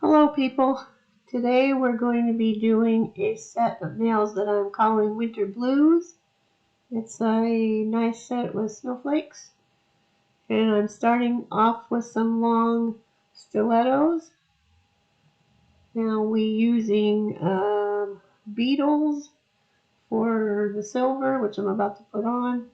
Hello people, today we're going to be doing a set of nails that I'm calling Winter Blues. It's a nice set with snowflakes, and I'm starting off with some long stilettos. Now we're using Beetles for the silver, which I'm about to put on.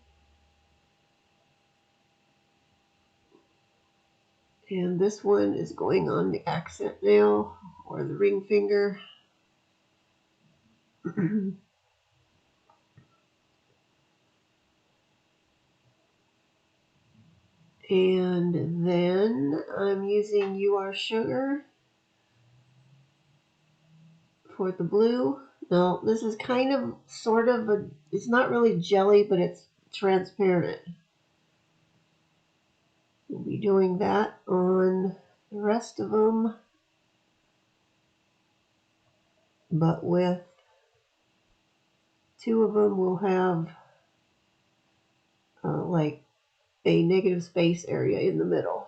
And this one is going on the accent nail or the ring finger. And then I'm using You Are Sugar for the blue. Now this is kind of sort of it's not really jelly, but it's transparent. We'll be doing that on the rest of them, but with two of them we'll have like a negative space area in the middle.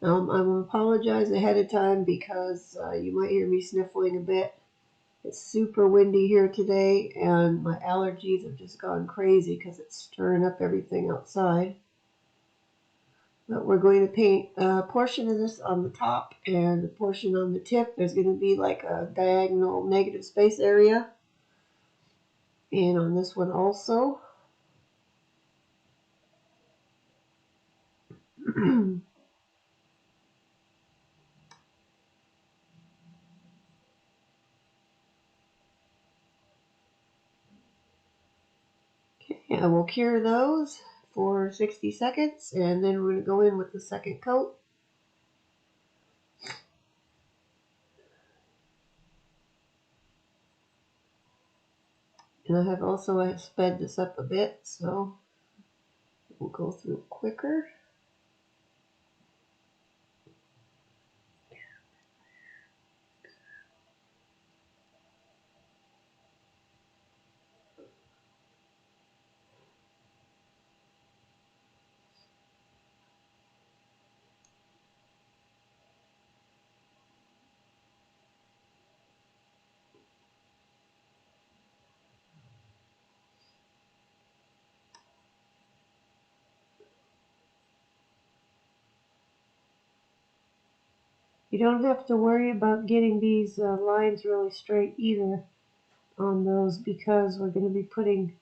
I'm going to apologize ahead of time because you might hear me sniffling a bit. It's super windy here today, and my allergies have just gone crazy because it's stirring up everything outside. But we're going to paint a portion of this on the top and a portion on the tip. There's going to be like a diagonal negative space area. And on this one also. Okay, I will cure those for 60 seconds, and then we're going to go in with the second coat. And I have also sped this up a bit, so we'll go through quicker. You don't have to worry about getting these lines really straight either on those, because we're going to be putting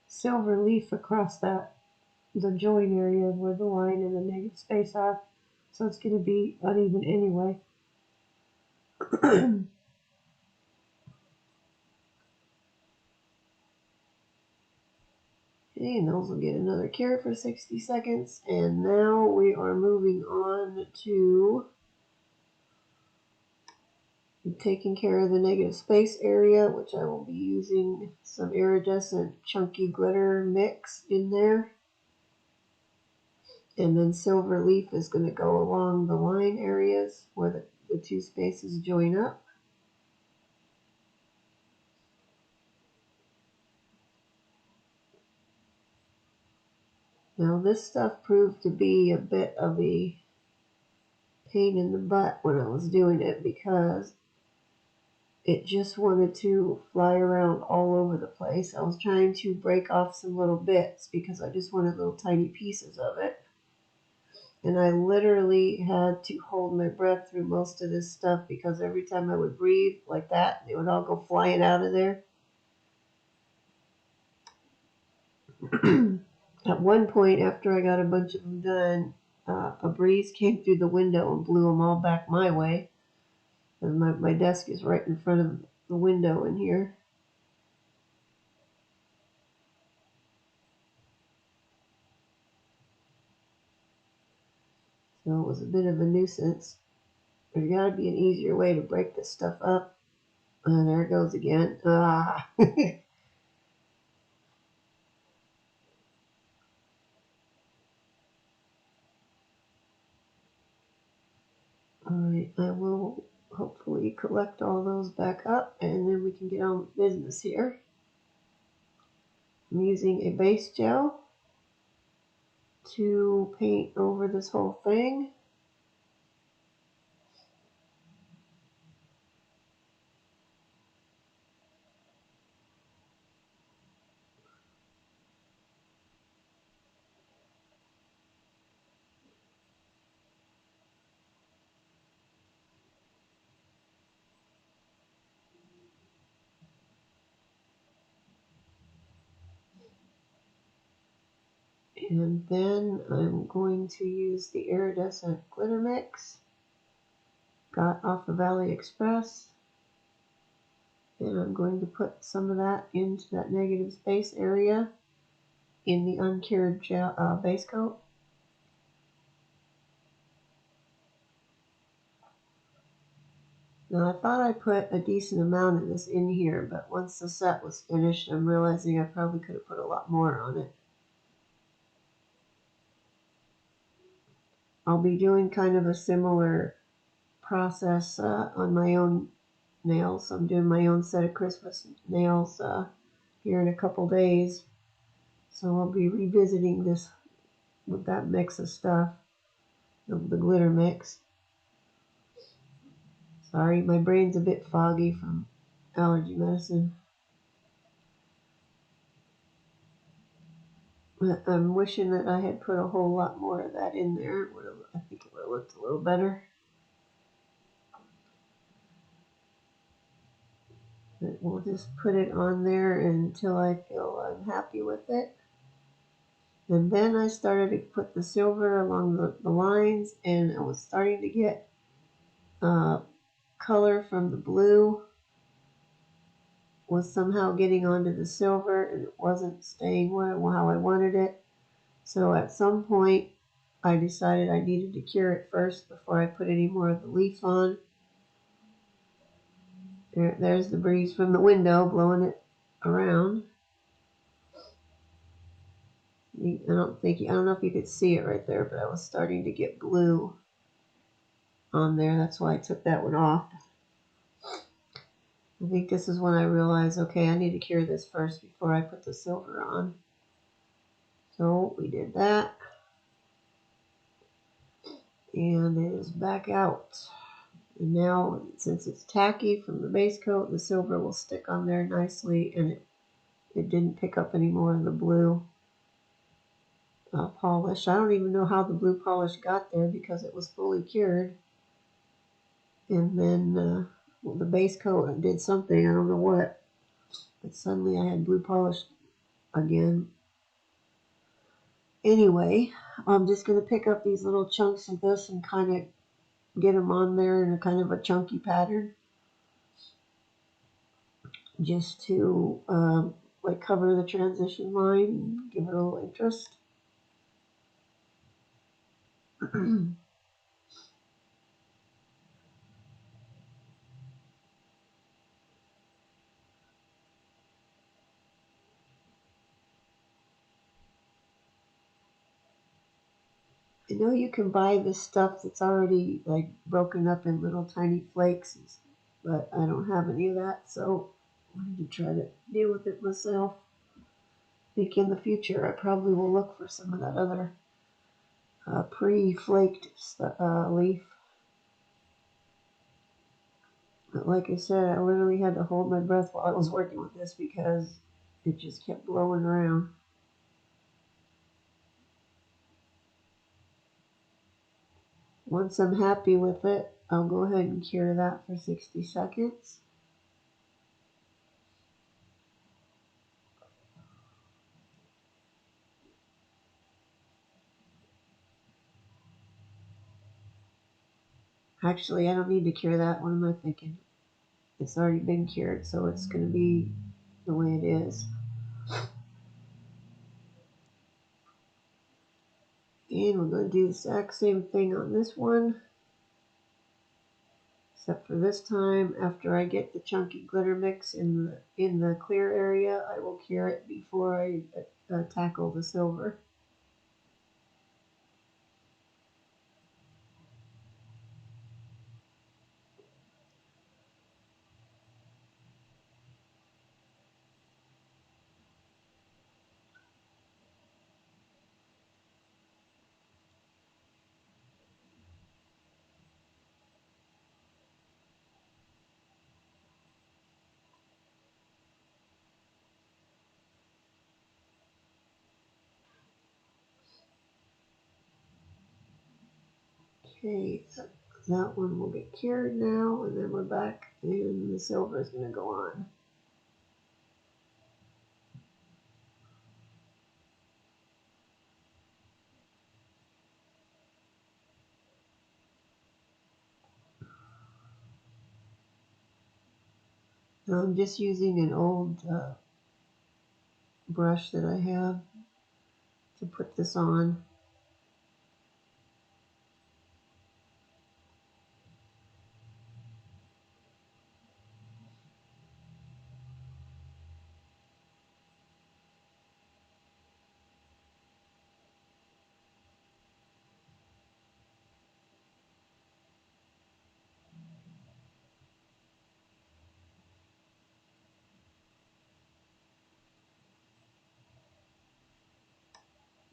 silver leaf across the join area where the line and the negative space are, so it's going to be uneven anyway. Okay, and those will get another cure for 60 seconds, and now we are moving on to taking care of the negative space area, which I will be using some iridescent chunky glitter mix in there. And then silver leaf is going to go along the line areas where the two spaces join up. Now this stuff proved to be a bit of a pain in the butt when I was doing it, because it just wanted to fly around all over the place. I was trying to break off some little bits because I just wanted little tiny pieces of it. And I literally had to hold my breath through most of this stuff, because every time I would breathe like that, they would all go flying out of there. At one point, after I got a bunch of them done, a breeze came through the window and blew them all back my way. And my desk is right in front of the window in here. So it was a bit of a nuisance. There's got to be an easier way to break this stuff up. And there it goes again. Ah. Alright, I will hopefully collect all those back up, and then we can get on with business here. I'm using a base gel to paint over this whole thing. And then I'm going to use the iridescent glitter mix. Got off of AliExpress. And I'm going to put some of that into that negative space area in the uncured gel, base coat. Now I thought I put a decent amount of this in here, but once the set was finished, I'm realizing I probably could have put a lot more on it. I'll be doing kind of a similar process on my own nails. I'm doing my own set of Christmas nails here in a couple days. So I'll be revisiting this with that mix of stuff, the glitter mix. Sorry, my brain's a bit foggy from allergy medicine. I'm wishing that I had put a whole lot more of that in there. I think it would have looked a little better. But we'll just put it on there until I feel I'm happy with it. And then I started to put the silver along the lines, and I was starting to get color from the blue was somehow getting onto the silver, and it wasn't staying how I wanted it. So at some point, I decided I needed to cure it first before I put any more of the leaf on. There's the breeze from the window blowing it around. I don't know if you could see it right there, but I was starting to get blue on there. That's why I took that one off. I think this is when I realized, okay, I need to cure this first before I put the silver on. So we did that. And it is back out. And now, since it's tacky from the base coat, the silver will stick on there nicely, and it didn't pick up any more of the blue polish. I don't even know how the blue polish got there because it was fully cured. And then the base coat did something, I don't know what, but suddenly I had blue polish again. Anyway, I'm just going to pick up these little chunks of this and kind of get them on there in a kind of a chunky pattern, just to like cover the transition line and give it a little interest. I know you can buy this stuff that's already like broken up in little tiny flakes, but I don't have any of that, so I need to try to deal with it myself. I think in the future I probably will look for some of that other pre-flaked leaf. But like I said, I literally had to hold my breath while I was working with this because it just kept blowing around. Once I'm happy with it, I'll go ahead and cure that for 60 seconds. Actually, I don't need to cure that. What am I thinking? It's already been cured, so it's going to be the way it is. And we're going to do the exact same thing on this one, except for this time, after I get the chunky glitter mix in the clear area, I will cure it before I tackle the silver. Okay, that one will get cured now, and then we're back, and the silver is going to go on. I'm just using an old brush that I have to put this on.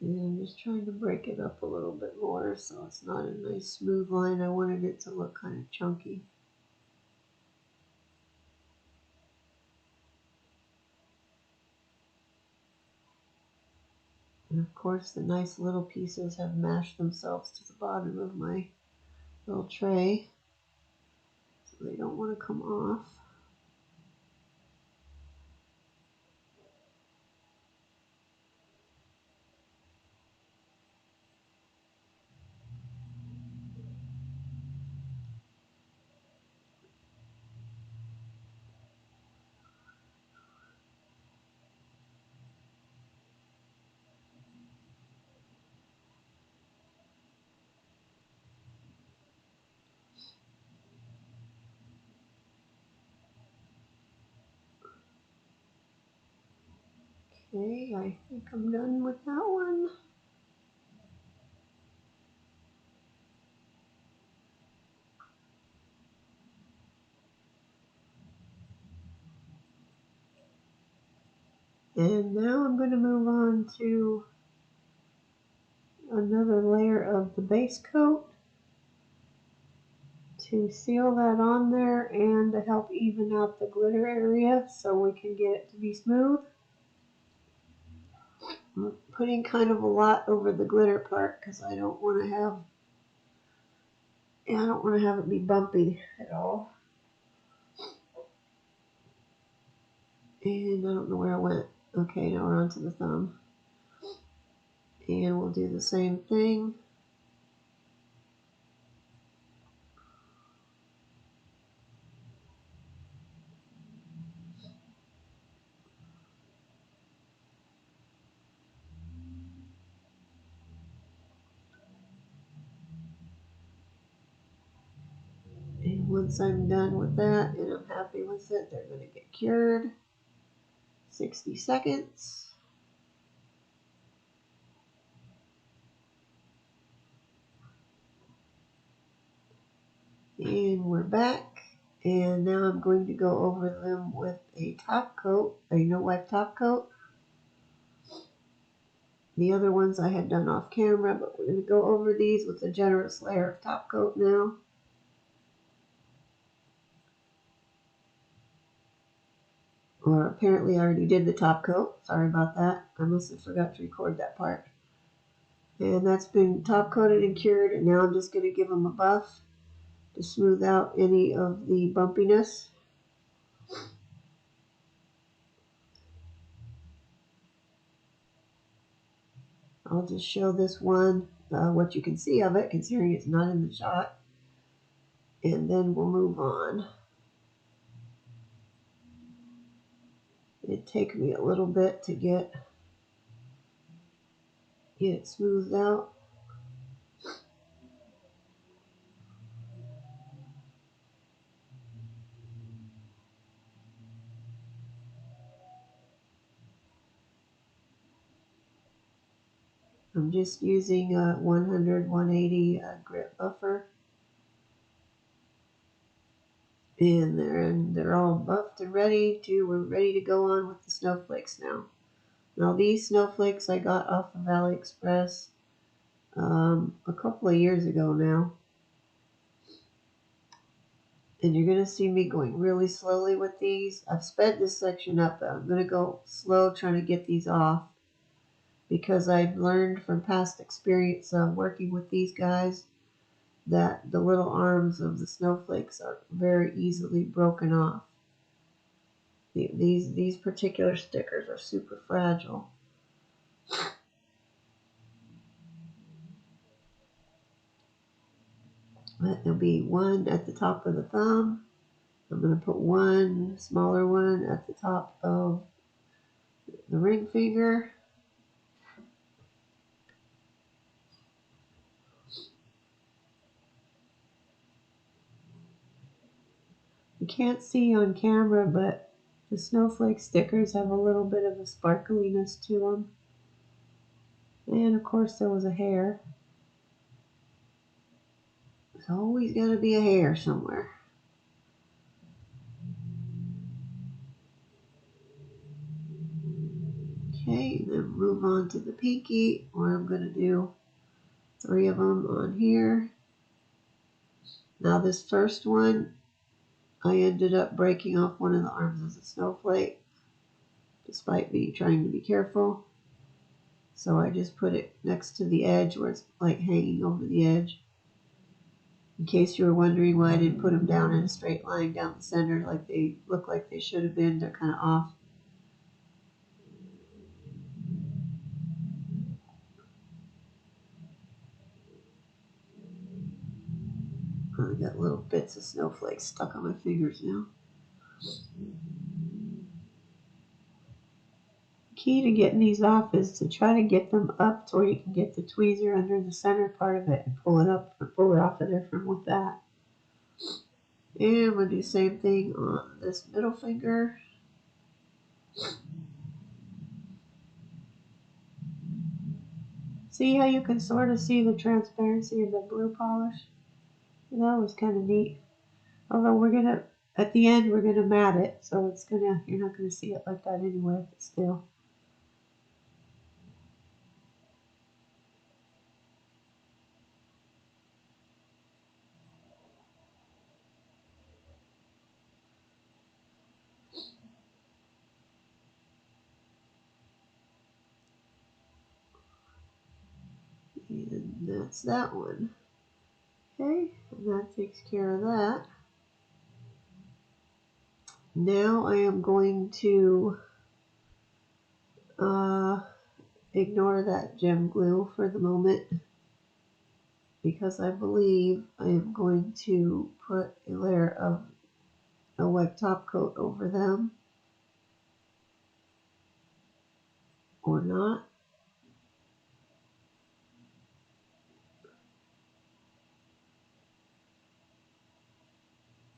And I'm just trying to break it up a little bit more so it's not a nice smooth line. I wanted it to look kind of chunky. And of course the nice little pieces have mashed themselves to the bottom of my little tray, so they don't want to come off. Okay, I think I'm done with that one. And now I'm going to move on to another layer of the base coat to seal that on there and to help even out the glitter area so we can get it to be smooth. I'm putting kind of a lot over the glitter part because I don't want to have it be bumpy at all. And I don't know where I went. Okay, now we're on to the thumb. And we'll do the same thing. And once I'm done with that and I'm happy with it, they're going to get cured. 60 seconds. And we're back. And now I'm going to go over them with a top coat, a no-wipe top coat. The other ones I had done off camera, but we're going to go over these with a generous layer of top coat now. Or apparently I already did the top coat. Sorry about that. I must have forgot to record that part. And that's been top coated and cured, and now I'm just going to give them a buff to smooth out any of the bumpiness. I'll just show this one what you can see of it, considering it's not in the shot, and then we'll move on. It'd take me a little bit to get it smoothed out. I'm just using a 100-180 grit buffer. And they're all buffed and we're ready to go on with the snowflakes now. Now these snowflakes I got off of AliExpress a couple of years ago now. And you're going to see me going really slowly with these. I've sped this section up, but I'm going to go slow trying to get these off because I've learned from past experience working with these guys that the little arms of the snowflakes are very easily broken off. These particular stickers are super fragile. But there'll be one at the top of the thumb, I'm going to put one smaller one at the top of the ring finger. You can't see on camera, but the snowflake stickers have a little bit of a sparkliness to them. And of course there was a hair. There's always got to be a hair somewhere. Okay, then move on to the pinky, where I'm going to do 3 of them on here. Now this first one, I ended up breaking off one of the arms as a snowflake, despite me trying to be careful. So I just put it next to the edge where it's like hanging over the edge. In case you were wondering why I didn't put them down in a straight line down the center like they look like they should have been, they're kind of off. I got little bits of snowflakes stuck on my fingers now. Key to getting these off is to try to get them up to where you can get the tweezer under the center part of it and pull it up or pull it off of there from with that. And we'll do the same thing on this middle finger. See how you can sort of see the transparency of the blue polish? That was kind of neat. Although we're gonna, at the end, we're gonna matte it, so it's gonna, you're not gonna see it like that anyway, but still. And that's that one. Okay, and that takes care of that. Now I am going to ignore that gem glue for the moment, because I believe I am going to put a layer of a white top coat over them. Or not.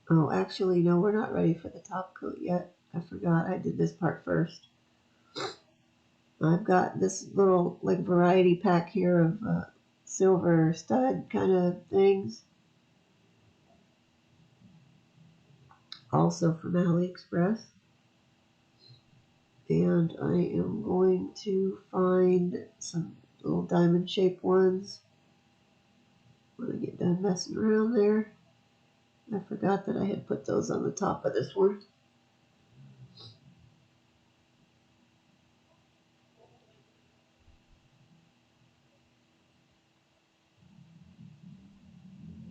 Oh, actually, no, we're not ready for the top coat yet. I forgot I did this part first. I've got this little like variety pack here of silver stud kind of things. Also from AliExpress. And I am going to find some little diamond shaped ones when I get done messing around there. I forgot that I had put those on the top of this one.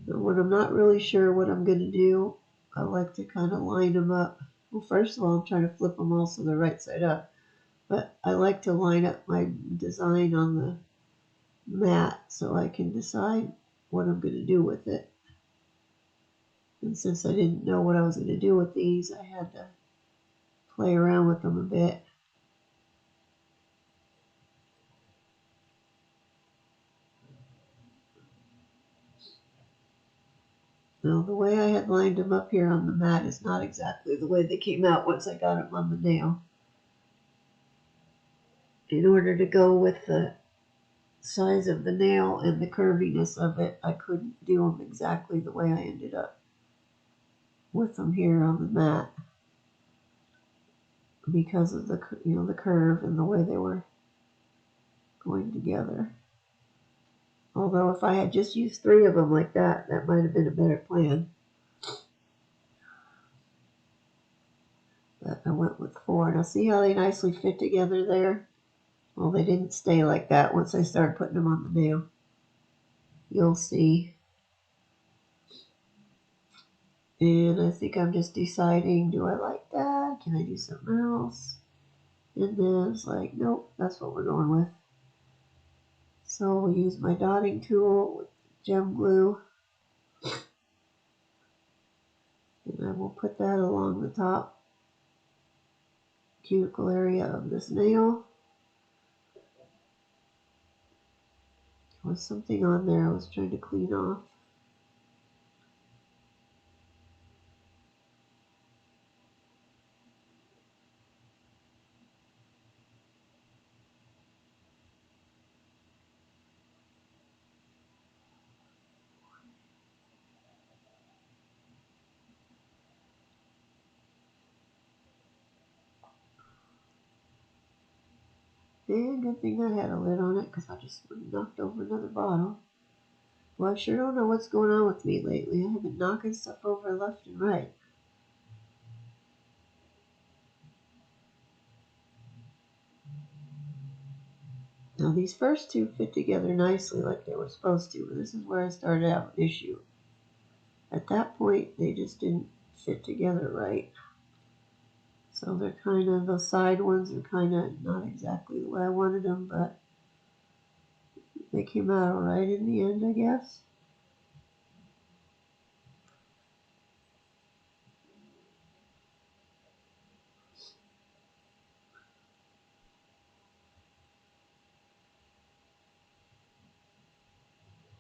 And when I'm not really sure what I'm going to do, I like to kind of line them up. Well, first of all, I'm trying to flip them all so they're right side up. But I like to line up my design on the mat so I can decide what I'm going to do with it. And since I didn't know what I was going to do with these, I had to play around with them a bit. Now, the way I had lined them up here on the mat is not exactly the way they came out once I got them on the nail. In order to go with the size of the nail and the curviness of it, I couldn't do them exactly the way I ended up with them here on the mat because of the the curve and the way they were going together. Although if I had just used 3 of them like that, that might have been a better plan. But I went with 4. Now see how they nicely fit together there? Well, they didn't stay like that once I started putting them on the nail. You'll see. And I think I'm just deciding, do I like that? Can I do something else? And then it's like, nope, that's what we're going with. So we'll use my dotting tool with gem glue. And I And we'll put that along the top cuticle area of this nail. There was something on there I was trying to clean off. And good thing I had a lid on it because I just knocked over another bottle. Well, I sure don't know what's going on with me lately. I have been knocking stuff over left and right. Now these first two fit together nicely like they were supposed to, but this is where I started to have an issue. At that point, they just didn't fit together right. So they're kind of, the side ones are kind of not exactly the way I wanted them, but they came out alright in the end, I guess.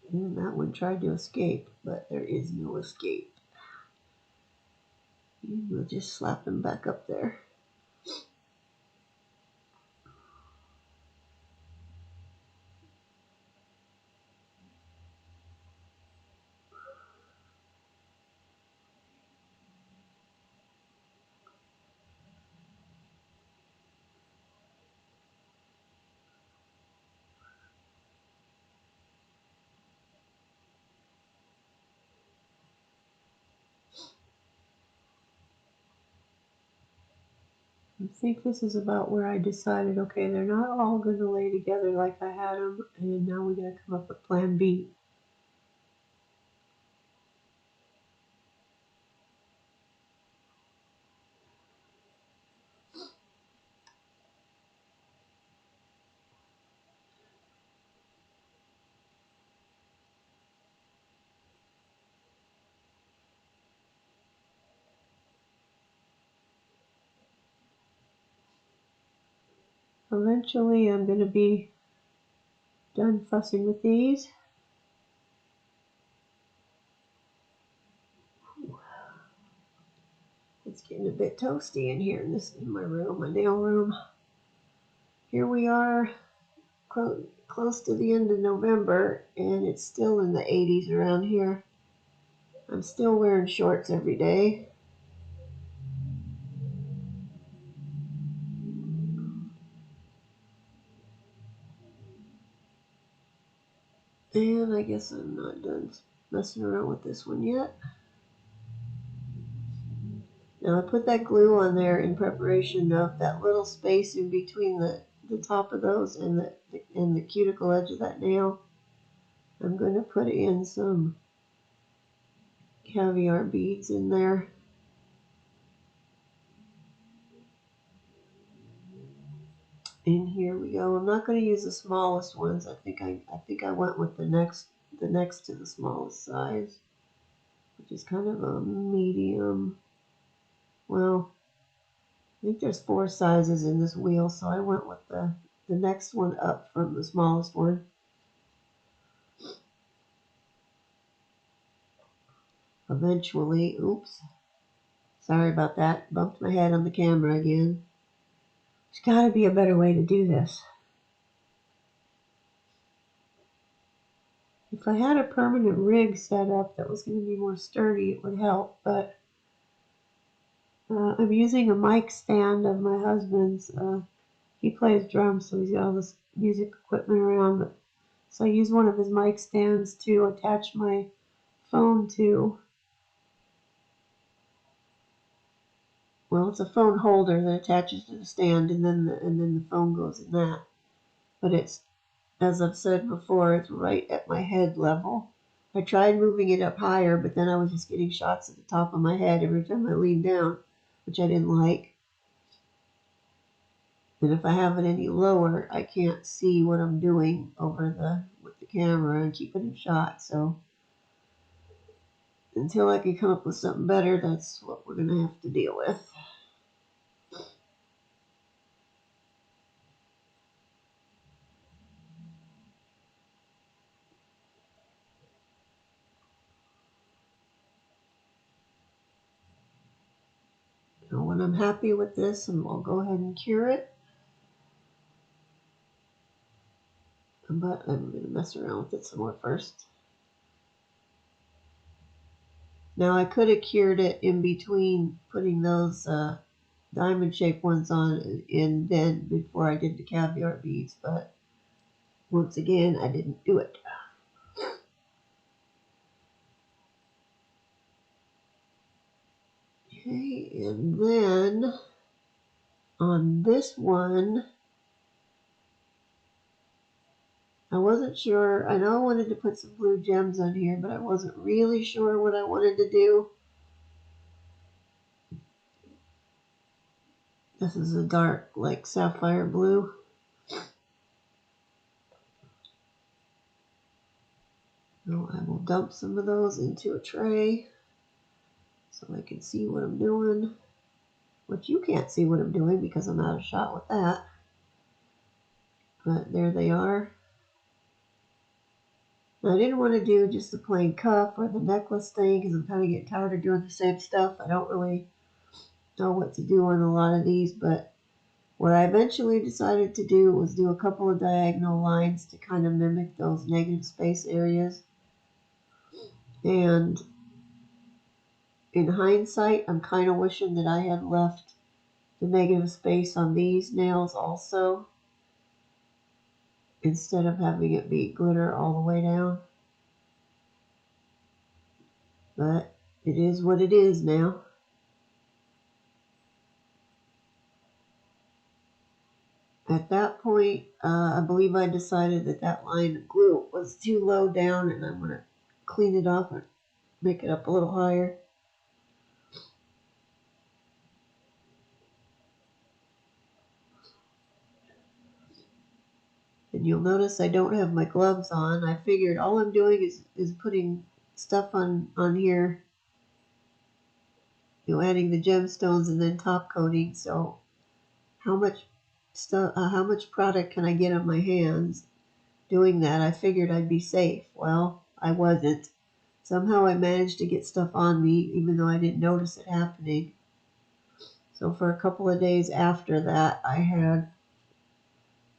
And that one tried to escape, but there is no escape. And we'll just slap him back up there. I think this is about where I decided, okay, they're not all going to lay together like I had them, and now we got to come up with plan B. Eventually, I'm going to be done fussing with these. It's getting a bit toasty in here in my room, my nail room. Here we are, close to the end of November, and it's still in the 80s around here. I'm still wearing shorts every day. And I guess I'm not done messing around with this one yet. Now I put that glue on there in preparation of that little space in between the top of those and the cuticle edge of that nail. I'm going to put in some caviar beads in there. And here we go. I'm not going to use the smallest ones. I think I went with the next to the smallest size, which is kind of a medium. Well, I think there's 4 sizes in this wheel, so I went with the next one up from the smallest one. Eventually, oops, sorry about that, bumped my head on the camera again. There's got to be a better way to do this. If I had a permanent rig set up that was going to be more sturdy, it would help, but I'm using a mic stand of my husband's. He plays drums, so he's got all this music equipment around. But, so I use one of his mic stands to attach my phone to. Well, it's a phone holder that attaches to the stand, and then the phone goes in that. But it's, as I've said before, it's right at my head level. I tried moving it up higher, but then I was just getting shots at the top of my head every time I leaned down, which I didn't like. And if I have it any lower, I can't see what I'm doing with the camera and keep it in shot. So until I can come up with something better, that's what we're going to have to deal with. Now, when I'm happy with this, and I'll go ahead and cure it. But I'm going to mess around with it some more first. Now, I could have cured it in between putting those diamond-shaped ones on and then before I did the caviar beads, but once again, I didn't do it. Okay, and then on this one, I wasn't sure. I know I wanted to put some blue gems on here, but I wasn't really sure what I wanted to do. This is a dark, like sapphire blue. So I will dump some of those into a tray so I can see what I'm doing. Which you can't see what I'm doing because I'm out of shot with that. But there they are. Now, I didn't want to do just the plain cuff or the necklace thing because I'm kind of getting tired of doing the same stuff. I don't really know what to do on a lot of these, but what I eventually decided to do was do a couple of diagonal lines to kind of mimic those negative space areas. And in hindsight, I'm kind of wishing that I had left the negative space on these nails also, instead of having it be glitter all the way down. But it is what it is now. At that point, I believe I decided that that line of glue was too low down and I'm going to clean it off and make it up a little higher. And you'll notice I don't have my gloves on. I figured all I'm doing is putting stuff on here, adding the gemstones and then top coating. So how much product can I get on my hands doing that? I figured I'd be safe. Well, I wasn't. Somehow I managed to get stuff on me even though I didn't notice it happening. So for a couple of days after that, I had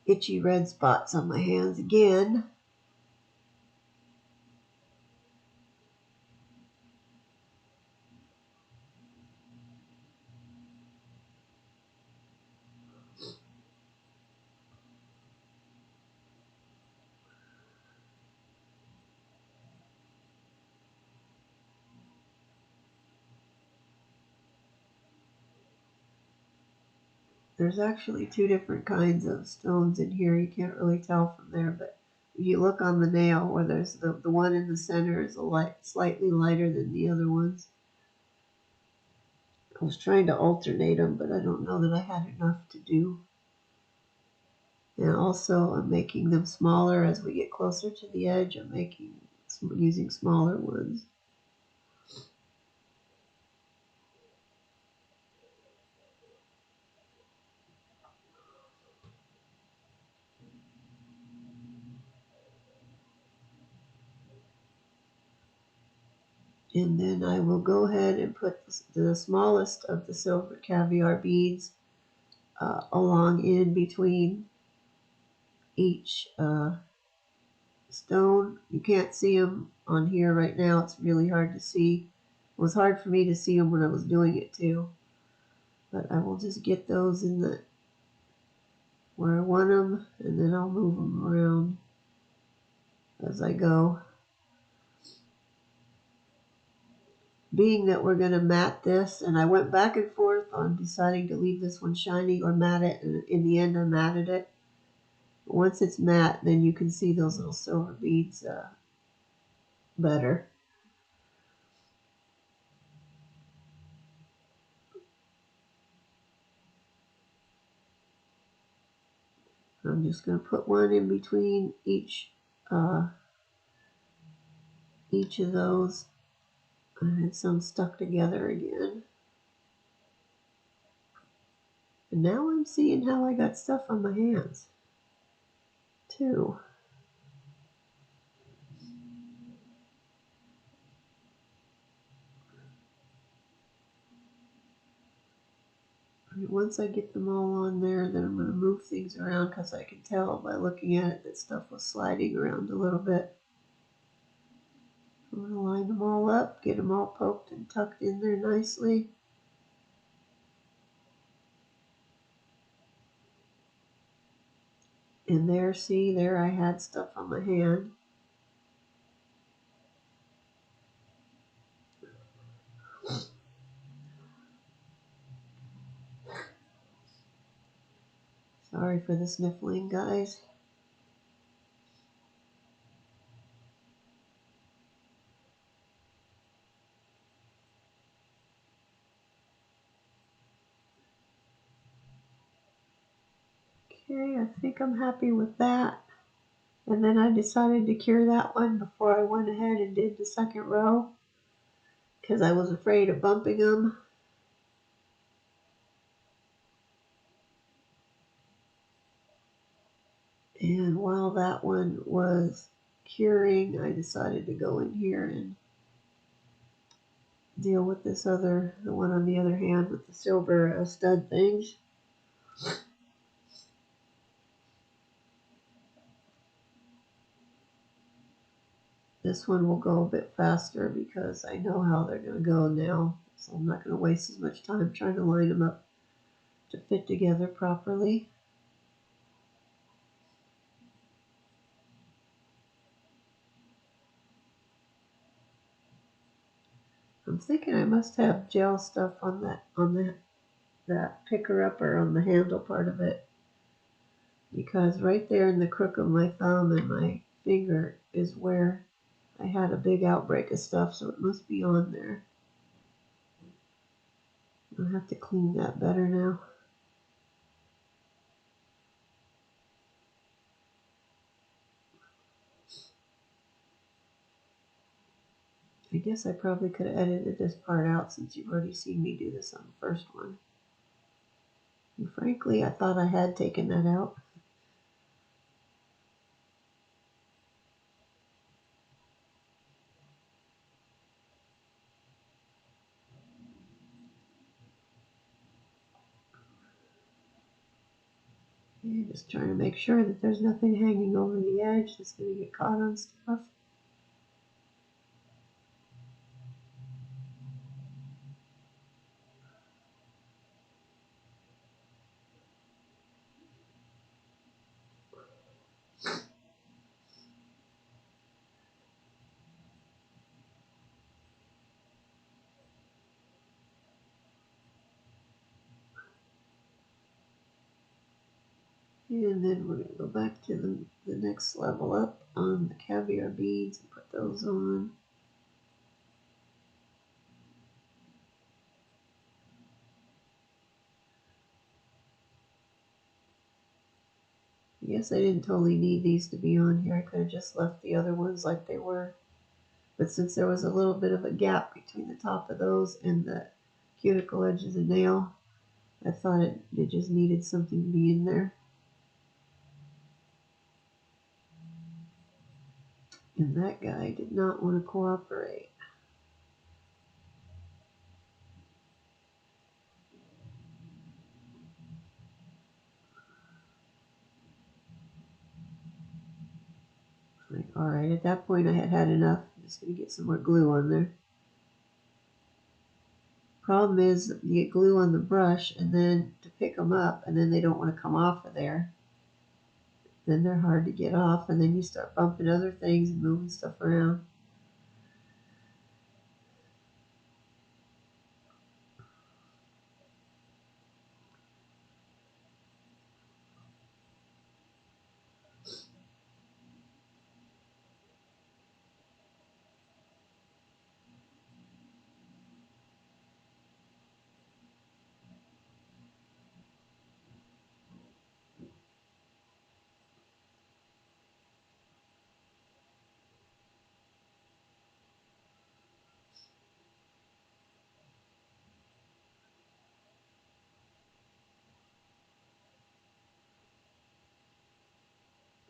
itchy red spots on my hands again. There's actually two different kinds of stones in here. You can't really tell from there, but if you look on the nail where there's the one in the center is slightly lighter than the other ones. I was trying to alternate them, but I don't know that I had enough to do. And also I'm making them smaller as we get closer to the edge. I'm using smaller ones. And then I will go ahead and put the smallest of the silver caviar beads along in between each stone. You can't see them on here right now. It's really hard to see. It was hard for me to see them when I was doing it too. But I will just get those in the where I want them, and then I'll move them around as I go. Being that we're going to matte this, and I went back and forth on deciding to leave this one shiny or matte it, and in the end I matted it. Once it's matte, then you can see those little silver beads better. I'm just going to put one in between each of those. I had some stuck together again. And now I'm seeing how I got stuff on my hands, too. Once I get them all on there, then I'm going to move things around because I can tell by looking at it that stuff was sliding around a little bit. I'm going to line them all up, get them all poked and tucked in there nicely. And there, see, there I had stuff on my hand. Sorry for the sniffling, guys. Okay, I think I'm happy with that. And then I decided to cure that one before I went ahead and did the second row because I was afraid of bumping them. And while that one was curing, I decided to go in here and deal with this other, the one on the other hand with the silver stud things. This one will go a bit faster because I know how they're going to go now. So I'm not going to waste as much time trying to line them up to fit together properly. I'm thinking I must have gel stuff on that picker upper on the handle part of it, because right there in the crook of my thumb and my finger is where I had a big outbreak of stuff, so it must be on there. I'll have to clean that better now. I guess I probably could have edited this part out since you've already seen me do this on the first one. And frankly, I thought I had taken that out. Okay, just trying to make sure that there's nothing hanging over the edge that's going to get caught on stuff. And then we're going to go back to the next level up on the caviar beads and put those on. I guess I didn't totally need these to be on here. I could have just left the other ones like they were. But since there was a little bit of a gap between the top of those and the cuticle edge of the nail, I thought it just needed something to be in there. And that guy did not want to cooperate. Like, alright, at that point I had had enough. I'm just going to get some more glue on there. Problem is, you get glue on the brush and then to pick them up, and then they don't want to come off of there. Then they're hard to get off, and then you start bumping other things and moving stuff around.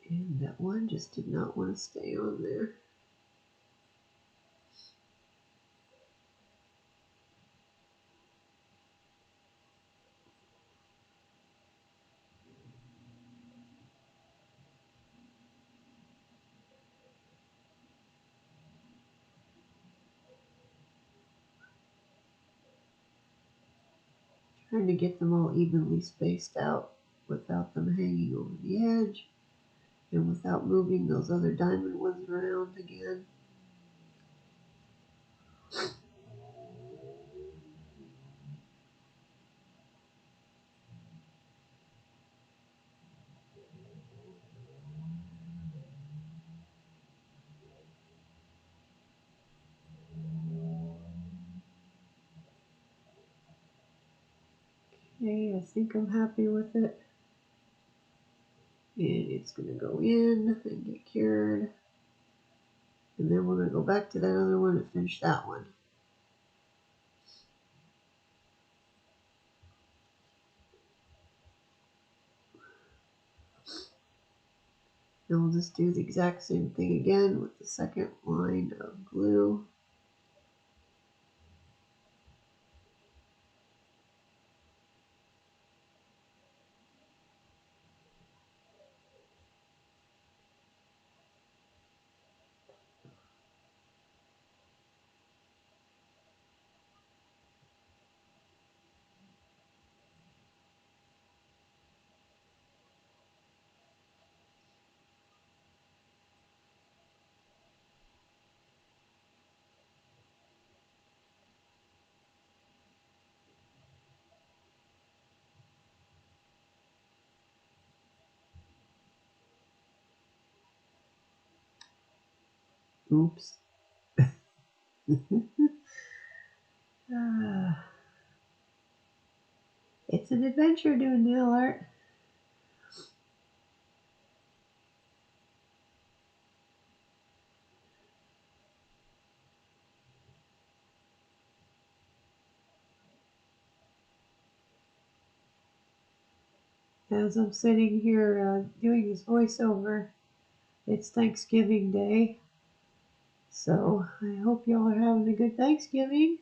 And that one just did not want to stay on there. Trying to get them all evenly spaced out without them hanging over the edge and without moving those other diamond ones around again. Okay, I think I'm happy with it. And it's going to go in and get cured. And then we're going to go back to that other one and finish that one. And we'll just do the exact same thing again with the second line of glue. Oops. It's an adventure doing nail art. As I'm sitting here doing this voiceover, it's Thanksgiving Day. So I hope y'all are having a good Thanksgiving.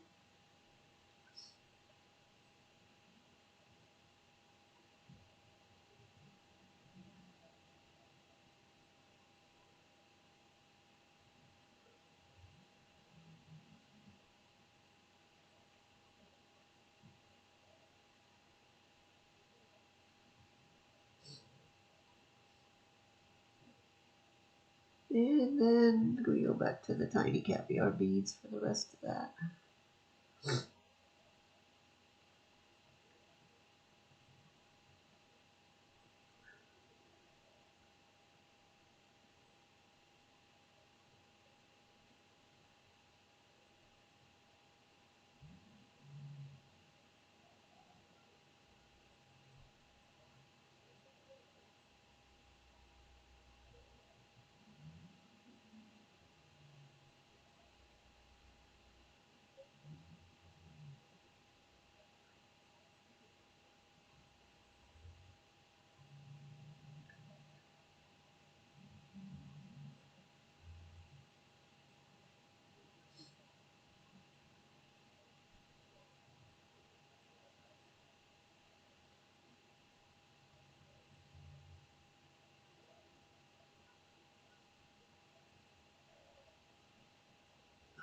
And then we go back to the tiny caviar beads for the rest of that.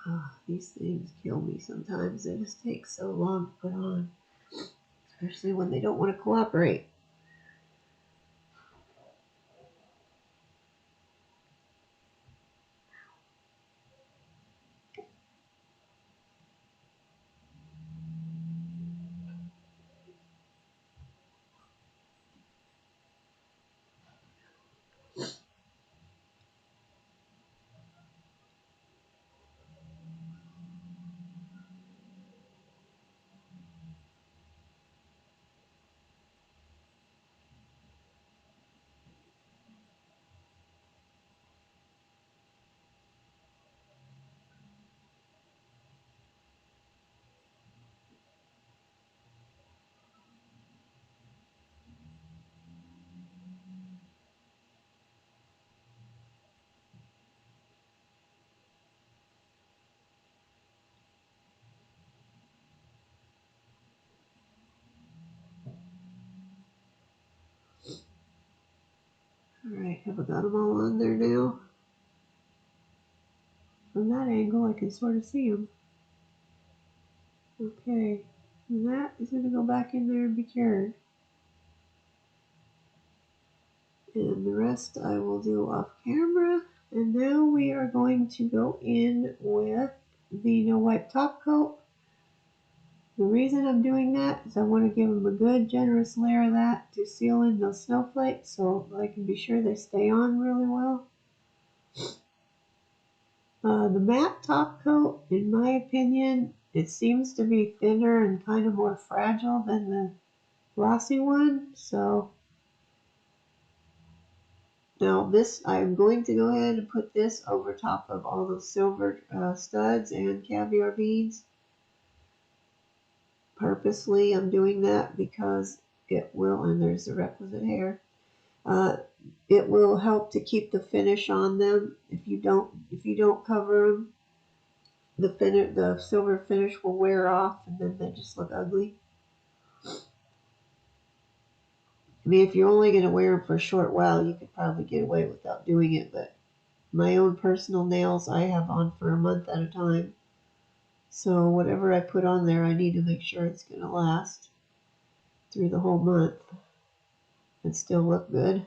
Oh, these things kill me sometimes. They just take so long to put on, especially when they don't want to cooperate. have I got them all on there now? From that angle, I can sort of see them. Okay, and that is going to go back in there and be cured. And the rest I will do off camera. And now we are going to go in with the no wipe top coat. The reason I'm doing that is I want to give them a good generous layer of that to seal in those snowflakes so I can be sure they stay on really well. The matte top coat, in my opinion, it seems to be thinner and kind of more fragile than the glossy one. So now this, I'm going to go ahead and put this over top of all those silver studs and caviar beads. Purposely, I'm doing that because it will, and there's the requisite hair. It will help to keep the finish on them. If you don't cover them, the silver finish will wear off, and then they just look ugly. I mean, if you're only going to wear them for a short while, you could probably get away without doing it. But my own personal nails, I have on for a month at a time. So whatever I put on there, I need to make sure it's going to last through the whole month and still look good.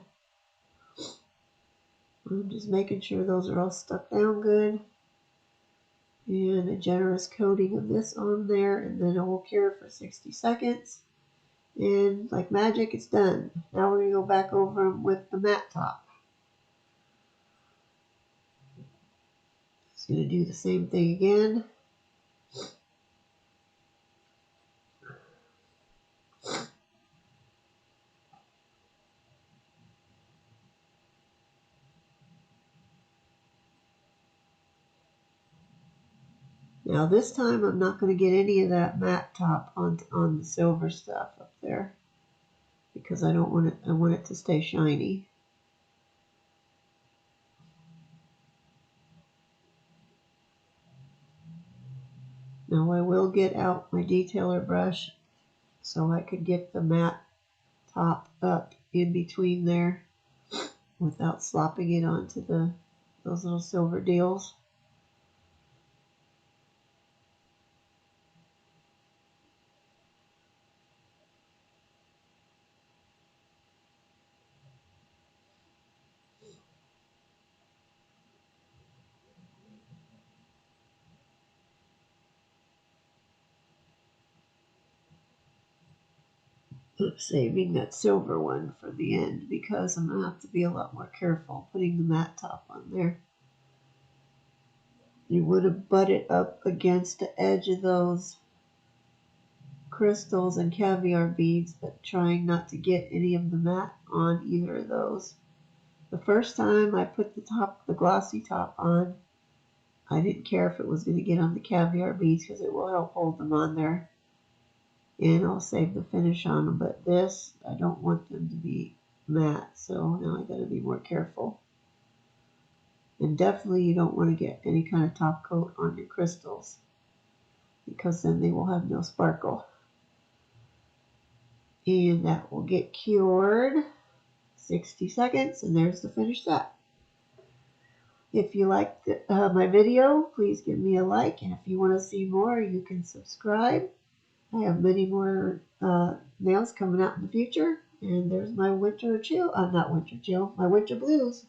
I'm just making sure those are all stuck down good. And a generous coating of this on there, and then it will cure for 60 seconds. And like magic, it's done. Now we're going to go back over them with the matte top. Just going to do the same thing again. Now this time I'm not going to get any of that matte top on the silver stuff up there because I don't want it. I want it to stay shiny. Now I will get out my detailer brush so I could get the matte top up in between there without slopping it onto those little silver deals. I'm saving that silver one for the end because I'm going to have to be a lot more careful putting the matte top on there. You would have butt it up against the edge of those crystals and caviar beads, but trying not to get any of the matte on either of those. The first time I put the glossy top on, I didn't care if it was going to get on the caviar beads because it will help hold them on there. And I'll save the finish on them, but this, I don't want them to be matte, so now I got to be more careful. And definitely you don't want to get any kind of top coat on your crystals because then they will have no sparkle. And that will get cured 60 seconds, and there's the finished set. If you liked my video, please give me a like, and if you want to see more, you can subscribe. I have many more nails coming out in the future, and there's my winter chill, not winter chill, my winter blues.